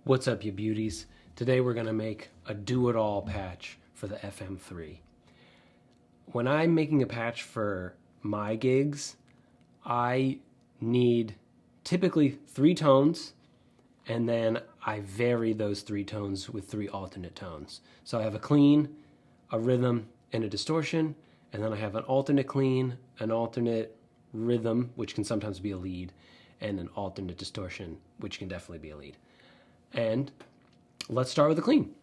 What's up, you beauties? Today we're gonna make a do-it-all patch for the FM3. When I'm making a patch for my gigs, I need typically 3 tones, and then I vary those 3 tones with 3 alternate tones. So I have a clean, a rhythm, and a distortion, and then I have an alternate clean, an alternate rhythm, which can sometimes be a lead, and an alternate distortion, which can definitely be a lead. And let's start with the clean.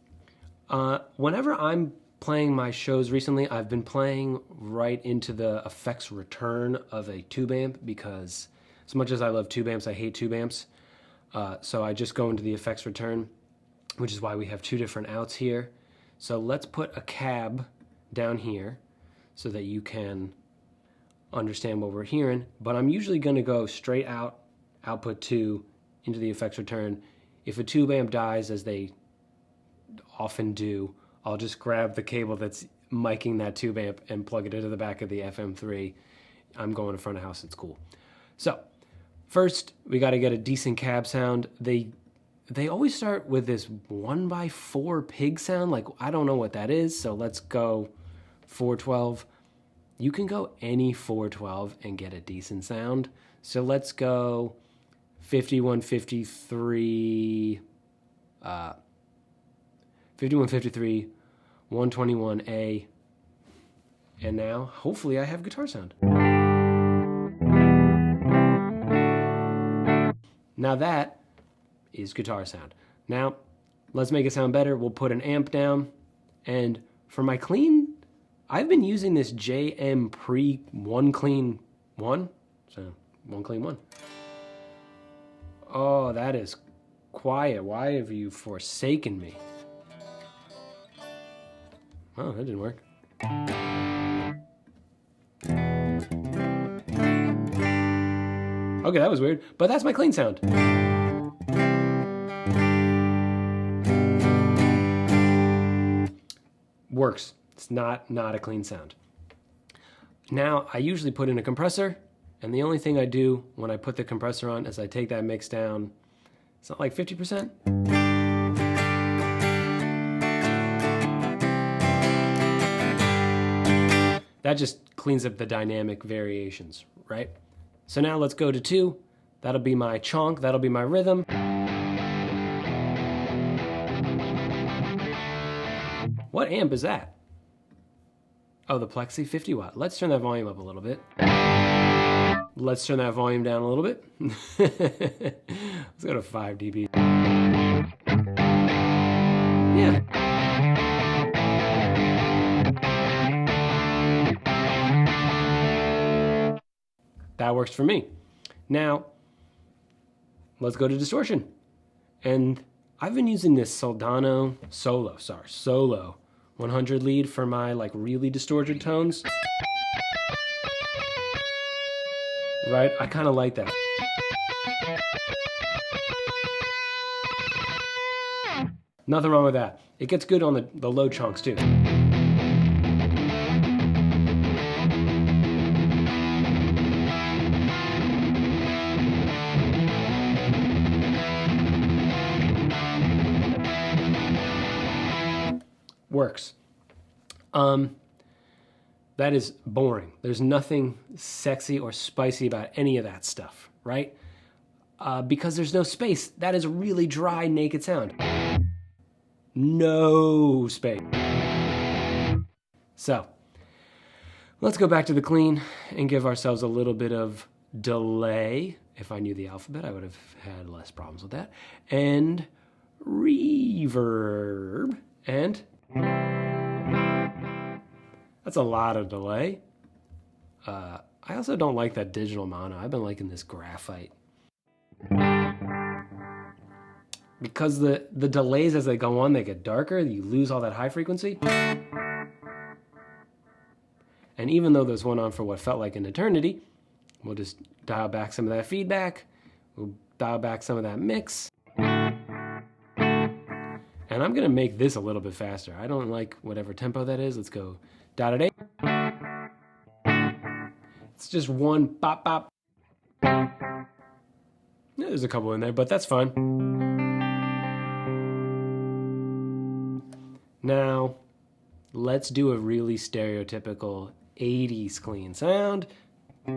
Whenever I'm playing my shows recently, I've been playing right into the effects return of a tube amp, because as much as I love tube amps, I hate tube amps. So I just go into the effects return, which is why we have 2 different outs here. So let's put a cab down here so that you can understand what we're hearing. But I'm usually going to go straight out, output 2, into the effects return. If a tube amp dies, as they often do, I'll just grab the cable that's miking that tube amp and plug it into the back of the FM3. I'm going to front of house, it's cool. So first, we got to get a decent cab sound. They always start with this 1x4 pig sound. Like, I don't know what that is, so let's go 412. You can go any 412 and get a decent sound. So let's go 5153, 5153, 121A, and now hopefully I have guitar sound. Now that is guitar sound. Now let's make it sound better. We'll put an amp down, and for my clean, I've been using this JM Pre 1 Clean 1, so 1 Clean 1. Oh, that is quiet. Why have you forsaken me? Oh, that didn't work. Okay, that was weird, but that's my clean sound. Works. It's not a clean sound. Now, I usually put in a compressor, and the only thing I do when I put the compressor on is I take that mix down. It's not like 50%. That just cleans up the dynamic variations, right? So now let's go to 2. That'll be my chonk, that'll be my rhythm. What amp is that? Oh, the Plexi 50 watt. Let's turn that volume up a little bit. Let's turn that volume down a little bit. Let's go to 5 dB. Yeah. That works for me. Now, let's go to distortion. And I've been using this Solo 100 lead for my really distorted tones. Right? I kind of like that. Nothing wrong with that. It gets good on the low chunks too. Works. That is boring. There's nothing sexy or spicy about any of that stuff, right? Because there's no space. That is a really dry, naked sound. No space. So, let's go back to the clean and give ourselves a little bit of delay. If I knew the alphabet, I would have had less problems with that. And reverb. And that's a lot of delay. I also don't like that digital mono. I've been liking this graphite. Because the delays as they go on, they get darker. You lose all that high frequency. And even though this went on for what felt like an eternity, we'll just dial back some of that feedback. We'll dial back some of that mix. And I'm going to make this a little bit faster. I don't like whatever tempo that is. Let's go da-da-da. It's just one bop bop. There's a couple in there, but that's fine. Now, let's do a really stereotypical 80s clean sound. A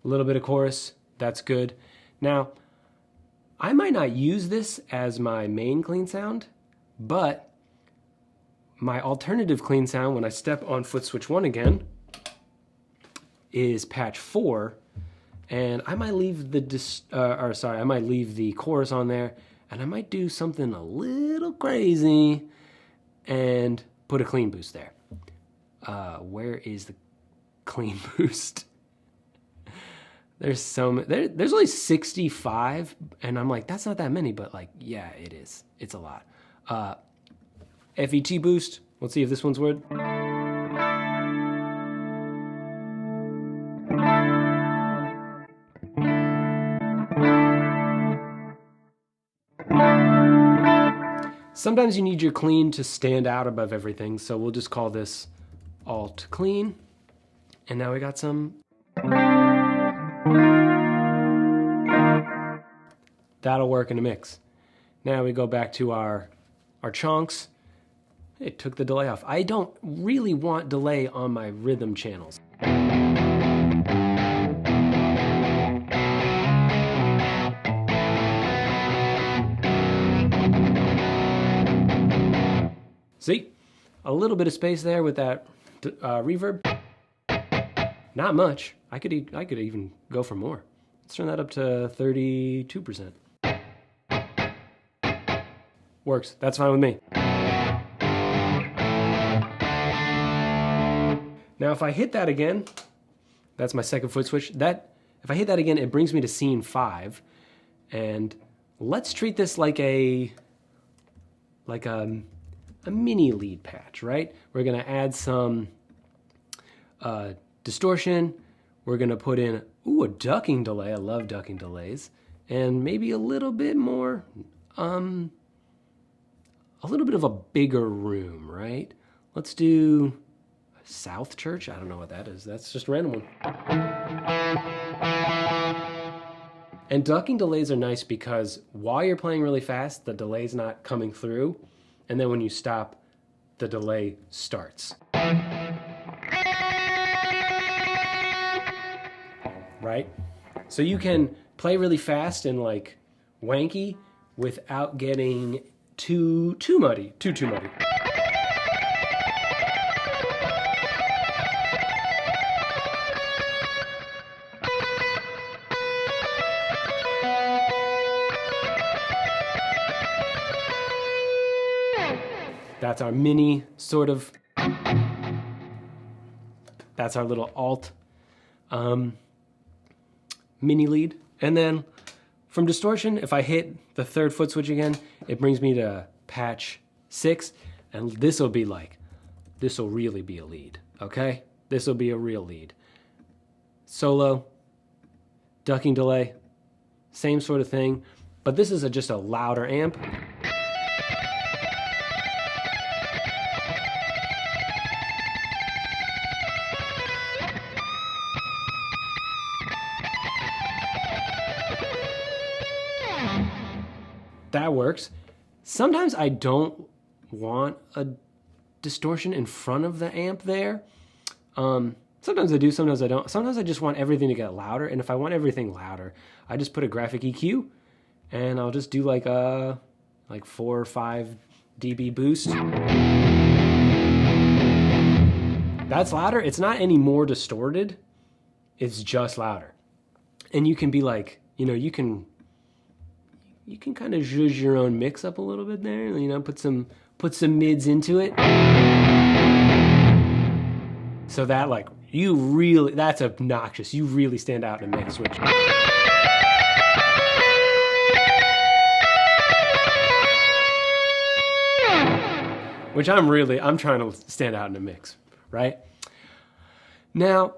little bit of chorus, that's good. Now, I might not use this as my main clean sound, but my alternative clean sound when I step on foot switch 1 again is patch 4, and I might leave I might leave the chorus on there, and I might do something a little crazy and put a clean boost there. Where is the clean boost? There's only 65, and I'm like, that's not that many, but like, yeah, it is. It's a lot. FET boost. Let's see if this one's word. Sometimes you need your clean to stand out above everything, so we'll just call this alt clean. And now we got some. That'll work in a mix. Now we go back to our chunks. It took the delay off. I don't really want delay on my rhythm channels. See? A little bit of space there with that reverb. Not much. I could even go for more. Let's turn that up to 32%. Works. That's fine with me. Now if I hit that again, that's my second foot switch. If I hit that again, it brings me to scene 5. And let's treat this like a mini lead patch, right? We're gonna add some distortion. We're gonna put in a ducking delay. I love ducking delays, and maybe a little bit more, a little bit of a bigger room, right? Let's do South Church. I don't know what that is. That's just a random one. And ducking delays are nice because while you're playing really fast, the delay's not coming through. And then when you stop, the delay starts. Right? So you can play really fast and like wanky without getting too muddy. Too muddy. That's our mini sort of, that's our little alt mini lead. And then from distortion, if I hit the third foot switch again, it brings me to patch 6. And this will really be a lead, okay? This will be a real lead. Solo, ducking delay, same sort of thing. But this is just a louder amp. That works. Sometimes I don't want a distortion in front of the amp there. Sometimes I do, sometimes I don't. Sometimes I just want everything to get louder, and if I want everything louder, I just put a graphic EQ, and I'll just do like a 4 or 5 dB boost. That's louder. It's not any more distorted. It's just louder. And you can be like, you can kind of zhuzh your own mix up a little bit there, put some mids into it. So that that's obnoxious. You really stand out in a mix, which I'm trying to stand out in a mix, right? Now,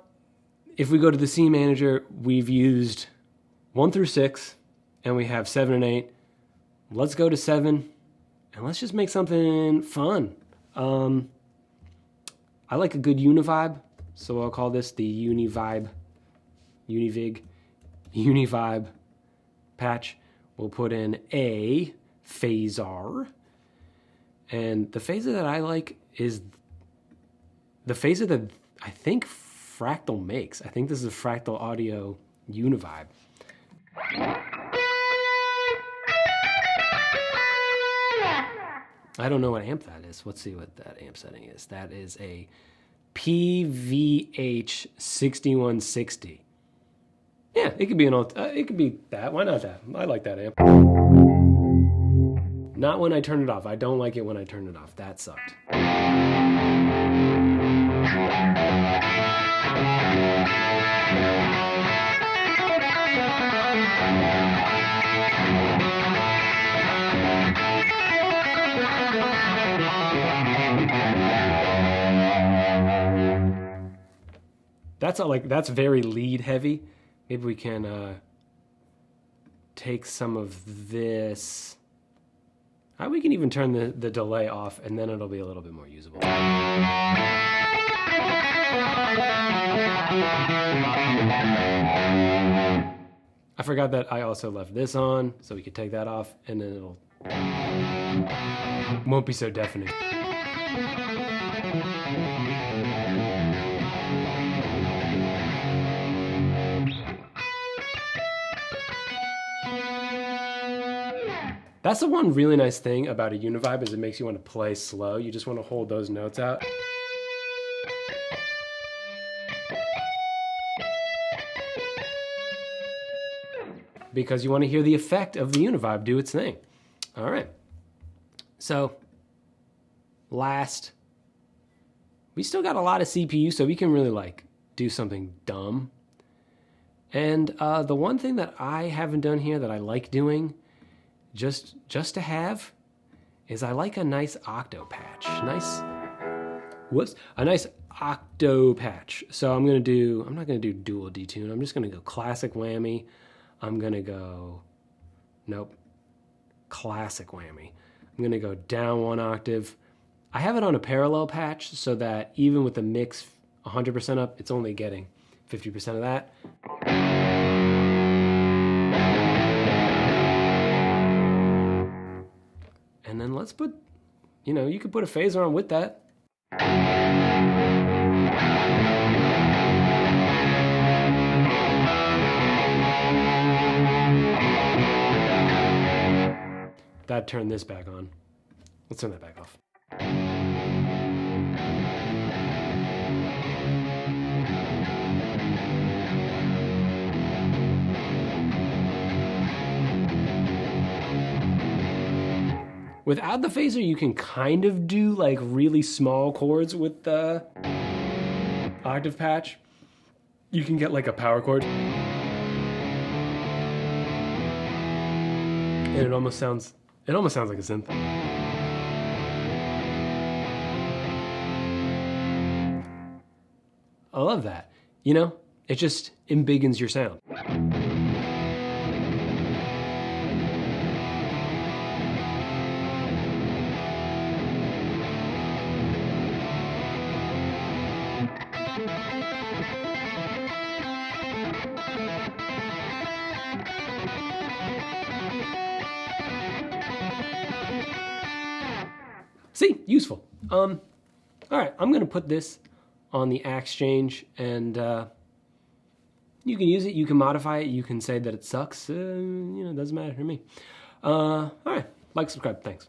if we go to the scene manager, we've used 1 through 6, and we have 7 and 8. Let's go to 7, and let's just make something fun. I like a good univibe, so I'll call this the Univib patch, we'll put in a phaser. And the phaser that I like is the phaser that I think Fractal makes. I think this is a Fractal Audio Univibe. I don't know what amp that is. Let's see what that amp setting is. That is a PVH 6160. Yeah, it could be it could be that. Why not that? I like that amp. Not when I turn it off. I don't like it when I turn it off. That sucked. That's very lead heavy. Maybe we can take some of this. We can even turn the delay off, and then it'll be a little bit more usable. I forgot that I also left this on, so we could take that off, and then it'll won't be so deafening. That's the one really nice thing about a Univibe is it makes you want to play slow. You just want to hold those notes out. Because you want to hear the effect of the Univibe do its thing. All right. So, last, we still got a lot of CPU, so we can really do something dumb. And the one thing that I haven't done here that I like doing, just to have, is I like a nice octo patch. A nice octo patch. So I'm not gonna do dual detune. I'm just gonna go classic whammy. I'm gonna go, nope, classic whammy. I'm gonna go down 1 octave. I have it on a parallel patch so that even with the mix 100% up, it's only getting 50% of that. And then let's put, you could put a phaser on with that. That turned this back on. Let's turn that back off. Without the phaser, you can kind of do really small chords with the octave patch. You can get a power chord. And it almost sounds like a synth. I love that. It just embiggens your sound. See, useful. All right, I'm gonna put this on the Exchange, and you can use it, you can modify it, you can say that it sucks. It doesn't matter to me. All right, subscribe, thanks.